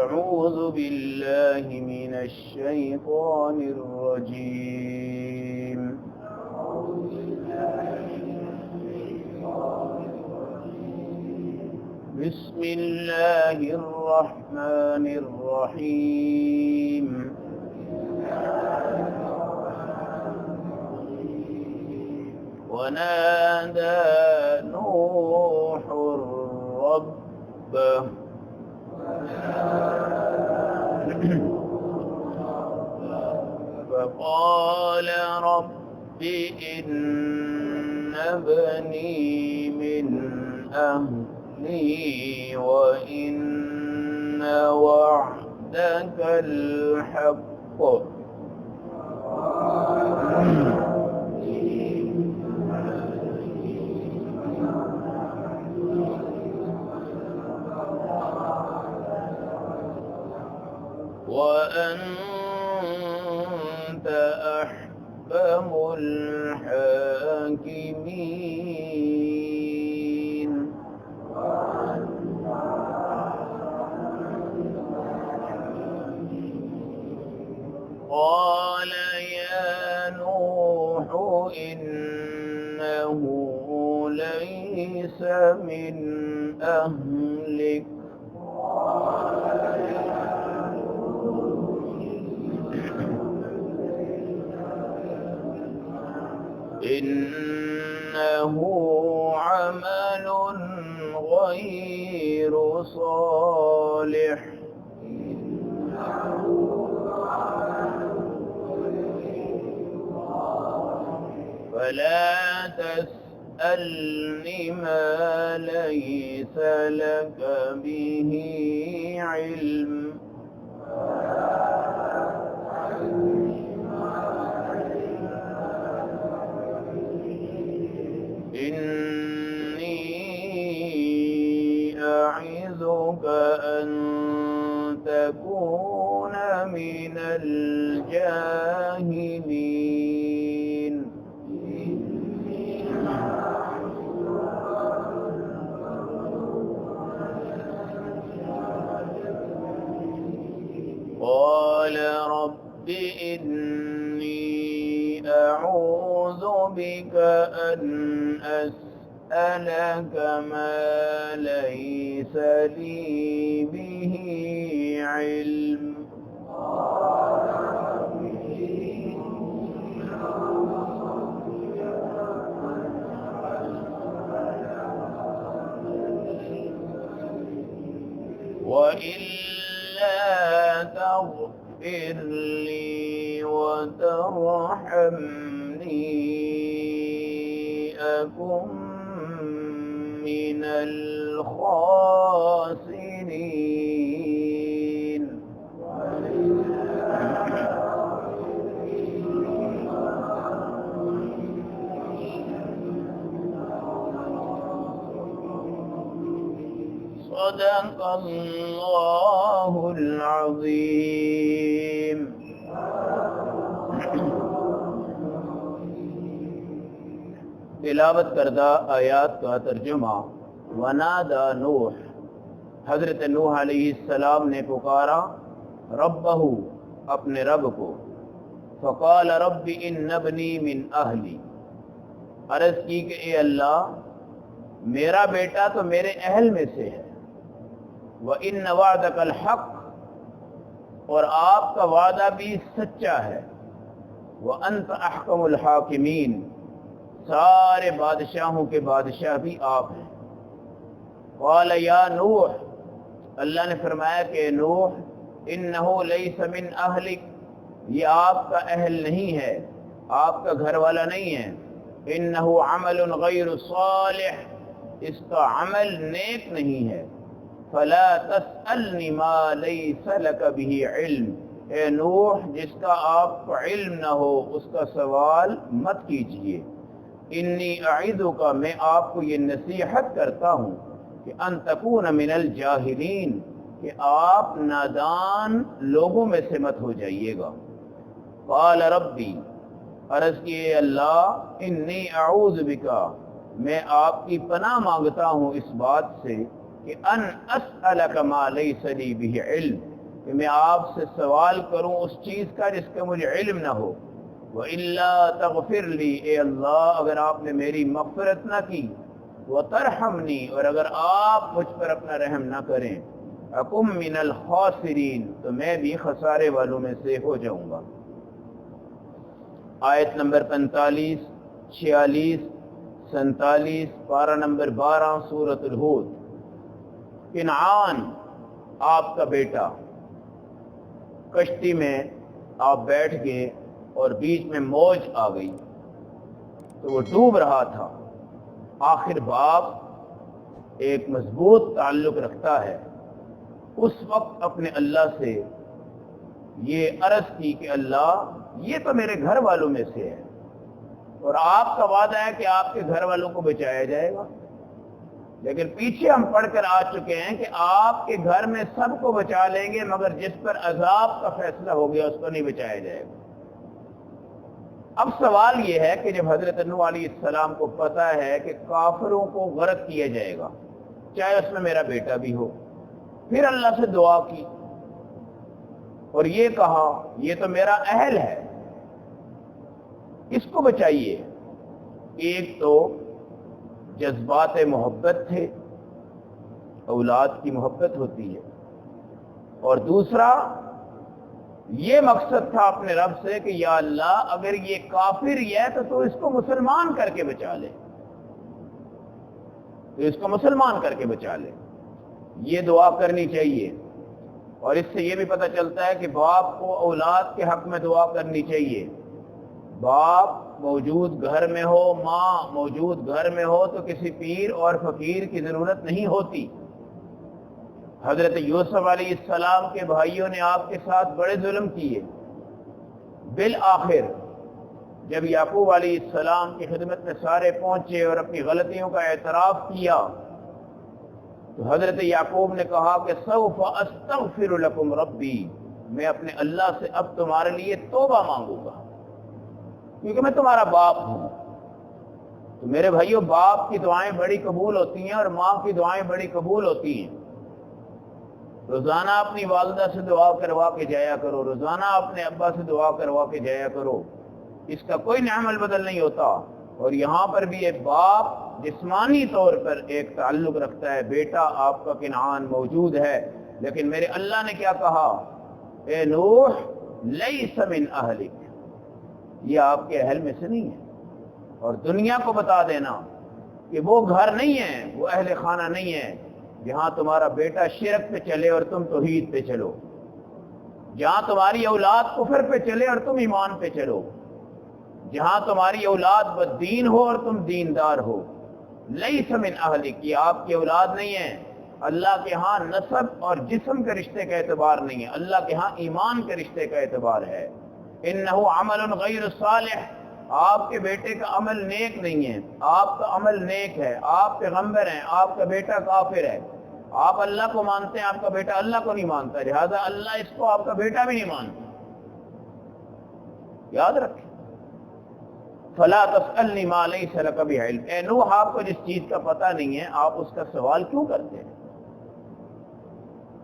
أعوذ بالله من الشيطان الرجيم بسم الله الرحمن الرحيم ونادى نوح ربه فقال رب إن ابني من أهلي وإن وعدك الحق وأنت أحكم الحاكمين قال يا نوح إنه ليس من أهلك إنه عمل غير صالح فلا تسألني ما ليس لك به علم إني أعظك أن تكون من الجاهلين قال رب إني أعوذ بك أن أسألك ما ليس لي به علم وإلا تغفر لي وترحمني أكن من الخاسرين صدق الله العظيم تلاوت کردہ آیات کا ترجمہ ونادى نوح حضرت نوح علیہ السلام نے پکارا ربہ اپنے رب کو فقال رب ان ابنی من اہلی عرض کی کہ اے اللہ میرا بیٹا تو میرے اہل میں سے ہے وَإِنَّ وَعْدَكَ الْحَقِّ اور آپ کا وعدہ بھی سچا ہے وَأَنْتَ أَحْكَمُ الْحَاكِمِينَ سارے بادشاہوں کے بادشاہ بھی آپ ہیں قال یا نوح اللہ نے فرمایا کہ نوح انہ لیس من اہلک یہ آپ کا اہل نہیں ہے آپ کا گھر والا نہیں ہے انہ عمل غیر صالح اس کا عمل نیک نہیں ہے فلا تسألنی ما لیس لک به علم اے نوح جس کا آپ کو علم نہ ہو اس کا سوال مت کیجئے انی اعیذک میں آپ کو یہ نصیحت کرتا ہوں کہ ان تکون من الجاہلین کہ آپ نادان لوگوں میں سے مت ہو جائیے گا قال ربی عرض کیے اللہ انی اعوذ بکا میں آپ کی پناہ مانگتا ہوں اس بات سے کہ ان اسألک ما لیس لی بہ علم کہ میں آپ سے سوال کروں اس چیز کا جس کا مجھے علم نہ ہو۔ وَإِلَّا تَغْفِرْ لِي، اے اللہ اگر آپ نے میری مغفرت نہ کی، وَتَرْحَمْنِي، اور اگر آپ مجھ پر اپنا رحم نہ کریں، أَكُمْ مِنَ الْخَاسِرِينَ، تو میں بھی خسارے والوں میں سے ہو جاؤں گا۔ آیت نمبر 45، 46، 47، پارہ نمبر 12 سورۃ الہود۔ کنعان آپ کا بیٹا، کشتی میں آپ بیٹھ گئے اور بیچ میں موج آ گئی تو وہ ڈوب رہا تھا۔ آخر باپ ایک مضبوط تعلق رکھتا ہے، اس وقت اپنے اللہ سے یہ عرض کی کہ اللہ یہ تو میرے گھر والوں میں سے ہے، اور آپ کا وعدہ ہے کہ آپ کے گھر والوں کو بچایا جائے گا، لیکن پیچھے ہم پڑھ کر آ چکے ہیں کہ آپ کے گھر میں سب کو بچا لیں گے مگر جس پر عذاب کا فیصلہ ہو گیا اس کو نہیں بچایا جائے گا۔ اب سوال یہ ہے کہ جب حضرت نوح علیہ السلام کو پتہ ہے کہ کافروں کو غرق کیا جائے گا چاہے اس میں میرا بیٹا بھی ہو، پھر اللہ سے دعا کی اور یہ کہا یہ تو میرا اہل ہے، اس کو بچائیے۔ ایک تو جذبات محبت تھے، اولاد کی محبت ہوتی ہے، اور دوسرا یہ مقصد تھا اپنے رب سے کہ یا اللہ اگر یہ کافر ہی ہے تو اس کو مسلمان کر کے بچا لے، تو اس کو مسلمان کر کے بچا لے۔ یہ دعا کرنی چاہیے، اور اس سے یہ بھی پتہ چلتا ہے کہ باپ کو اولاد کے حق میں دعا کرنی چاہیے۔ باپ موجود گھر میں ہو، ماں موجود گھر میں ہو تو کسی پیر اور فقیر کی ضرورت نہیں ہوتی۔ حضرت یوسف علیہ السلام کے بھائیوں نے آپ کے ساتھ بڑے ظلم کیے، بالآخر جب یعقوب علیہ السلام کی خدمت میں سارے پہنچے اور اپنی غلطیوں کا اعتراف کیا تو حضرت یعقوب نے کہا کہ سوف استغفر لکم ربی، میں اپنے اللہ سے اب تمہارے لیے توبہ مانگوں گا کیونکہ میں تمہارا باپ ہوں۔ تو میرے بھائیوں، باپ کی دعائیں بڑی قبول ہوتی ہیں اور ماں کی دعائیں بڑی قبول ہوتی ہیں۔ روزانہ اپنی والدہ سے دعا کروا کے جایا کرو، روزانہ اپنے ابا سے دعا کروا کے جایا کرو، اس کا کوئی نعم البدل نہیں ہوتا۔ اور یہاں پر بھی ایک باپ جسمانی طور پر ایک تعلق رکھتا ہے، بیٹا آپ کا کنعان موجود ہے، لیکن میرے اللہ نے کیا کہا، اے نوح لیس من اہلک، یہ آپ کے اہل میں سے نہیں ہے، اور دنیا کو بتا دینا کہ وہ گھر نہیں ہے، وہ اہل خانہ نہیں ہے جہاں تمہارا بیٹا شرک پہ چلے اور تم توحید پہ چلو، جہاں تمہاری اولاد کفر پہ چلے اور تم ایمان پہ چلو، جہاں تمہاری اولاد بددین ہو اور تم دیندار ہو۔ لیس من اہلک، یہ آپ کی اولاد نہیں ہے۔ اللہ کے ہاں نسب اور جسم کے رشتے کا اعتبار نہیں ہے، اللہ کے ہاں ایمان کے رشتے کا اعتبار ہے۔ انہ عمل غیر صالح، آپ کے بیٹے کا عمل نیک نہیں ہے، آپ کا عمل نیک ہے، آپ پیغمبر ہیں، آپ کا بیٹا کافر ہے، آپ اللہ کو مانتے ہیں، آپ کا بیٹا اللہ کو نہیں مانتا، لہذا اللہ اس کو آپ کا بیٹا بھی نہیں مانتا۔ یاد رکھیں، فلا تسألنی ما لیس لک بعلم، اے نوح آپ کو جس چیز کا پتہ نہیں ہے آپ اس کا سوال کیوں کرتے ہیں؟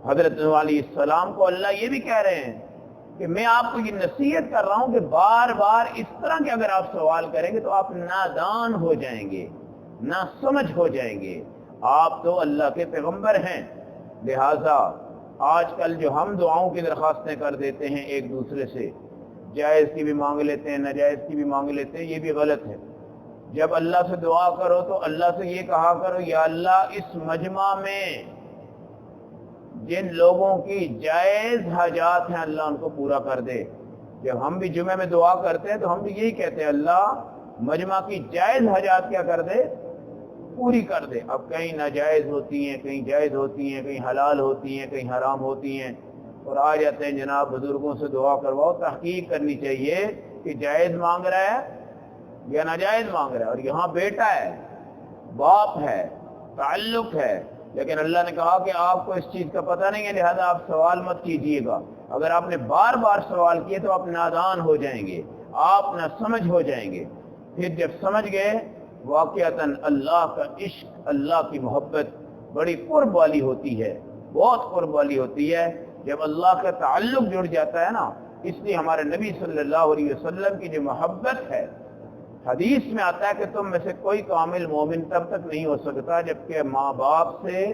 حضرت نوح علیہ السلام کو اللہ یہ بھی کہہ رہے ہیں کہ میں آپ کو یہ نصیحت کر رہا ہوں کہ بار بار اس طرح کے اگر آپ سوال کریں گے تو آپ نادان ہو جائیں گے، نا سمجھ ہو جائیں گے۔ آپ تو اللہ کے پیغمبر ہیں، لہٰذا آج کل جو ہم دعاؤں کی درخواستیں کر دیتے ہیں ایک دوسرے سے، جائز کی بھی مانگ لیتے ہیں، ناجائز کی بھی مانگ لیتے ہیں، یہ بھی غلط ہے۔ جب اللہ سے دعا کرو تو اللہ سے یہ کہا کرو، یا اللہ اس مجمع میں جن لوگوں کی جائز حاجات ہیں اللہ ان کو پورا کر دے۔ جب ہم بھی جمعے میں دعا کرتے ہیں تو ہم بھی یہی کہتے ہیں، اللہ مجمع کی جائز حاجات کیا کر دے، پوری کر دے۔ اب کہیں ناجائز ہوتی ہیں، کہیں جائز ہوتی ہیں، کہیں حلال ہوتی ہیں، کہیں حرام ہوتی ہیں، اور آ جاتے ہیں جناب بزرگوں سے دعا کرواؤ۔ تحقیق کرنی چاہیے کہ جائز مانگ رہا ہے یا ناجائز مانگ رہا ہے، اور یہاں بیٹا ہے، باپ ہے، تعلق ہے، لیکن اللہ نے کہا کہ آپ کو اس چیز کا پتہ نہیں ہے، لہذا آپ سوال مت کیجیے گا۔ اگر آپ نے بار بار سوال کیے تو آپ نادان ہو جائیں گے، آپ نہ سمجھ ہو جائیں گے۔ پھر جب سمجھ گئے، واقعتاً اللہ کا عشق، اللہ کی محبت بڑی قرب والی ہوتی ہے، بہت قرب والی ہوتی ہے۔ جب اللہ کا تعلق جڑ جاتا ہے نا، اس لیے ہمارے نبی صلی اللہ علیہ وسلم کی جو محبت ہے، حدیث میں آتا ہے کہ تم میں سے کوئی کامل مومن تب تک نہیں ہو سکتا جبکہ ماں باپ سے،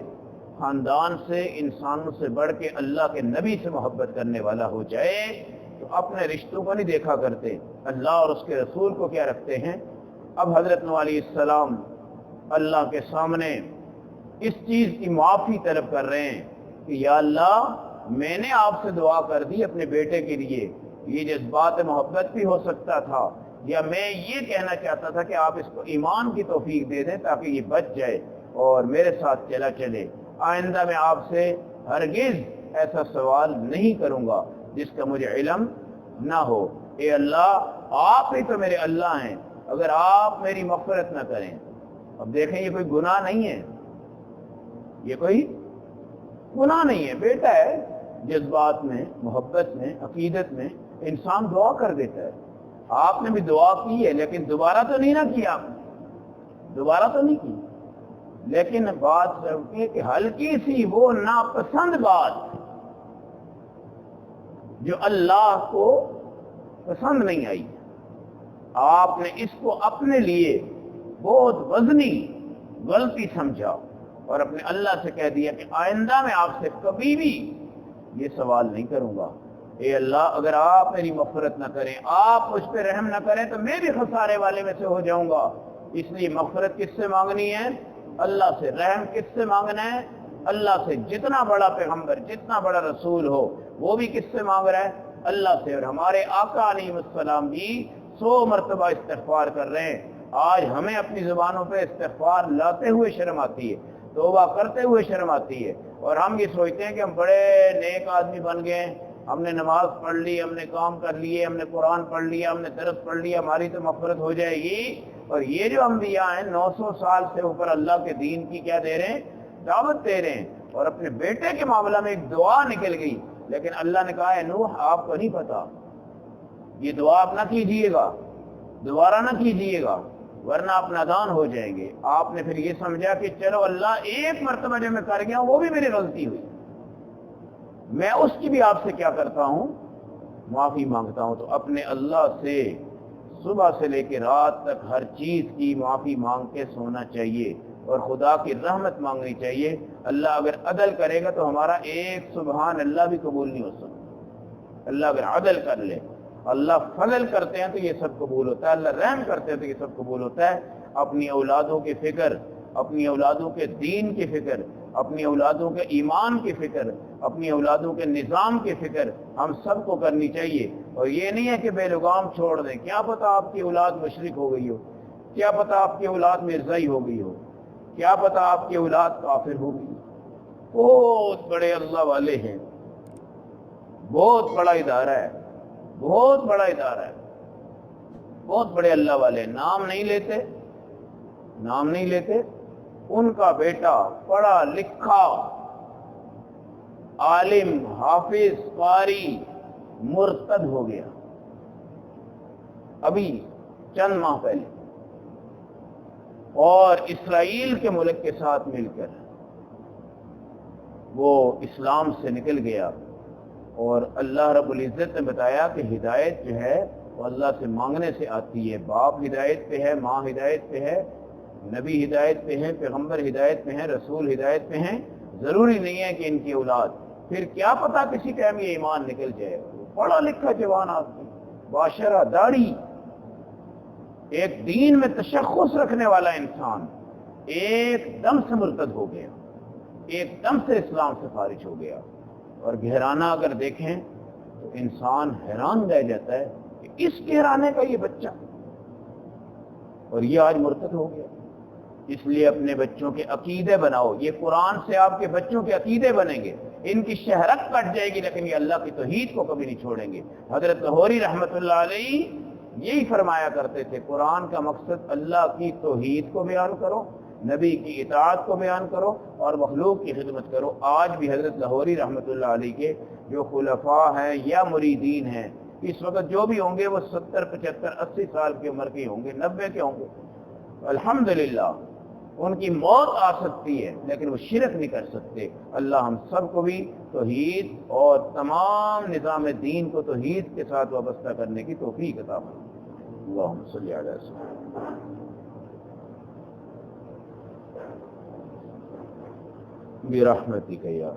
خاندان سے، انسانوں سے بڑھ کے اللہ کے نبی سے محبت کرنے والا ہو جائے۔ تو اپنے رشتوں کو نہیں دیکھا کرتے، اللہ اور اس کے رسول کو کیا رکھتے ہیں۔ اب حضرت نوح علیہ السلام اللہ کے سامنے اس چیز کی معافی طلب کر رہے ہیں کہ یا اللہ، میں نے آپ سے دعا کر دی اپنے بیٹے کے لیے، یہ جذبات محبت بھی ہو سکتا تھا، یا میں یہ کہنا چاہتا تھا کہ آپ اس کو ایمان کی توفیق دے دیں تاکہ یہ بچ جائے اور میرے ساتھ چلا چلے۔ آئندہ میں آپ سے ہرگز ایسا سوال نہیں کروں گا جس کا مجھے علم نہ ہو۔ اے اللہ، آپ ہی تو میرے اللہ ہیں، اگر آپ میری مغفرت نہ کریں۔ اب دیکھیں، یہ کوئی گناہ نہیں ہے، یہ کوئی گناہ نہیں ہے، بیٹا ہے، جذبات میں، محبت میں، عقیدت میں انسان دعا کر دیتا ہے۔ آپ نے بھی دعا کی ہے لیکن دوبارہ تو نہیں نہ کی، آپ نے دوبارہ تو نہیں کی، لیکن بات ہے کہ ہلکی سی وہ ناپسند بات جو اللہ کو پسند نہیں آئی، آپ نے اس کو اپنے لیے بہت وزنی غلطی سمجھا اور اپنے اللہ سے کہہ دیا کہ آئندہ میں آپ سے کبھی بھی یہ سوال نہیں کروں گا۔ اے اللہ، اگر آپ میری مغفرت نہ کریں، آپ مجھ پہ رحم نہ کریں تو میں بھی خسارے والے میں سے ہو جاؤں گا۔ اس لیے مغفرت کس سے مانگنی ہے؟ اللہ سے۔ رحم کس سے مانگنا ہے؟ اللہ سے۔ جتنا بڑا پیغمبر، جتنا بڑا رسول ہو، وہ بھی کس سے مانگ رہا ہے؟ اللہ سے۔ اور ہمارے آقا علیہ السلام بھی 100 مرتبہ استغفار کر رہے ہیں۔ آج ہمیں اپنی زبانوں پہ استغفار لاتے ہوئے شرم آتی ہے، توبہ کرتے ہوئے شرم آتی ہے، اور ہم یہ سوچتے ہیں کہ ہم بڑے نیک آدمی بن گئے، ہم نے نماز پڑھ لی، ہم نے کام کر لیے، ہم نے قرآن پڑھ لیا، ہم نے درس پڑھ لیا، ہماری تو مغفرت ہو جائے گی۔ اور یہ جو انبیاء ہیں 900 سال سے اوپر اللہ کے دین کی کیا دے رہے ہیں؟ دعوت دے رہے ہیں، اور اپنے بیٹے کے معاملہ میں ایک دعا نکل گئی، لیکن اللہ نے کہا ہے نوح، آپ کو نہیں پتا، یہ دعا آپ نہ کیجئے گا، دوبارہ نہ کیجئے گا، ورنہ آپ نادان ہو جائیں گے۔ آپ نے پھر یہ سمجھا کہ چلو اللہ، ایک مرتبہ جو میں کر گیا وہ بھی میری غلطی ہوئی، میں اس کی بھی آپ سے کیا کرتا ہوں؟ معافی مانگتا ہوں۔ تو اپنے اللہ سے صبح سے لے کے رات تک ہر چیز کی معافی مانگ کے سونا چاہیے، اور خدا کی رحمت مانگنی چاہیے۔ اللہ اگر عدل کرے گا تو ہمارا ایک سبحان اللہ بھی قبول نہیں ہو سکتا۔ اللہ اگر عدل کر لے، اللہ فضل کرتے ہیں تو یہ سب قبول ہوتا ہے، اللہ رحم کرتے ہیں تو یہ سب قبول ہوتا ہے۔ اپنی اولادوں کی فکر، اپنی اولادوں کے دین کی فکر، اپنی اولادوں کے ایمان کی فکر، اپنی اولادوں کے نظام کی فکر ہم سب کو کرنی چاہیے، اور یہ نہیں ہے کہ بے لگام چھوڑ دیں۔ کیا پتہ آپ کی اولاد مشرک ہو گئی ہو، کیا پتہ آپ کی اولاد مرزائی ہو گئی ہو، کیا پتہ آپ کی اولاد کافر ہو گئی۔ بہت بڑے اللہ والے ہیں، بہت بڑا ادارہ ہے، بہت بڑا ادارہ ہے، بہت بڑے اللہ والے، نام نہیں لیتے، نام نہیں لیتے۔ ان کا بیٹا پڑھا لکھا عالم، حافظ، قاری مرتد ہو گیا ابھی چند ماہ پہلے، اور اسرائیل کے ملک کے ساتھ مل کر وہ اسلام سے نکل گیا۔ اور اللہ رب العزت نے بتایا کہ ہدایت جو ہے وہ اللہ سے مانگنے سے آتی ہے۔ باپ ہدایت پہ ہے، ماں ہدایت پہ ہے، نبی ہدایت پہ ہیں، پیغمبر ہدایت پہ ہیں، رسول ہدایت پہ ہیں، ضروری نہیں ہے کہ ان کی اولاد۔ پھر کیا پتہ کسی ٹائم یہ ایمان نکل جائے۔ پڑھا لکھا جوان آدمی، باشرہ، داڑھی، ایک دین میں تشخص رکھنے والا انسان ایک دم سے مرتد ہو گیا، ایک دم سے اسلام سے خارج ہو گیا۔ اور گھرانہ اگر دیکھیں تو انسان حیران رہ جاتا ہے کہ اس گھرانے کا یہ بچہ، اور یہ آج مرتد ہو گیا۔ اس لیے اپنے بچوں کے عقیدے بناؤ، یہ قرآن سے آپ کے بچوں کے عقیدے بنیں گے، ان کی شہرت کٹ جائے گی لیکن یہ اللہ کی توحید کو کبھی نہیں چھوڑیں گے۔ حضرت لاہوری رحمۃ اللہ علیہ یہی فرمایا کرتے تھے، قرآن کا مقصد اللہ کی توحید کو بیان کرو، نبی کی اطاعت کو بیان کرو، اور مخلوق کی خدمت کرو۔ آج بھی حضرت لاہوری رحمۃ اللہ علیہ کے جو خلفاء ہیں یا مریدین ہیں، اس وقت جو بھی ہوں گے وہ 70، 75، 80 سال کی عمر کے ہوں گے، 90 کے ہوں گے۔ الحمدللہ ان کی موت آ سکتی ہے لیکن وہ شرک نہیں کر سکتے۔ اللہ ہم سب کو بھی توحید اور تمام نظام دین کو توحید کے ساتھ وابستہ کرنے کی توفیق عطا فرمائے۔ اللہم صلی علی سیدنا برحمتک یا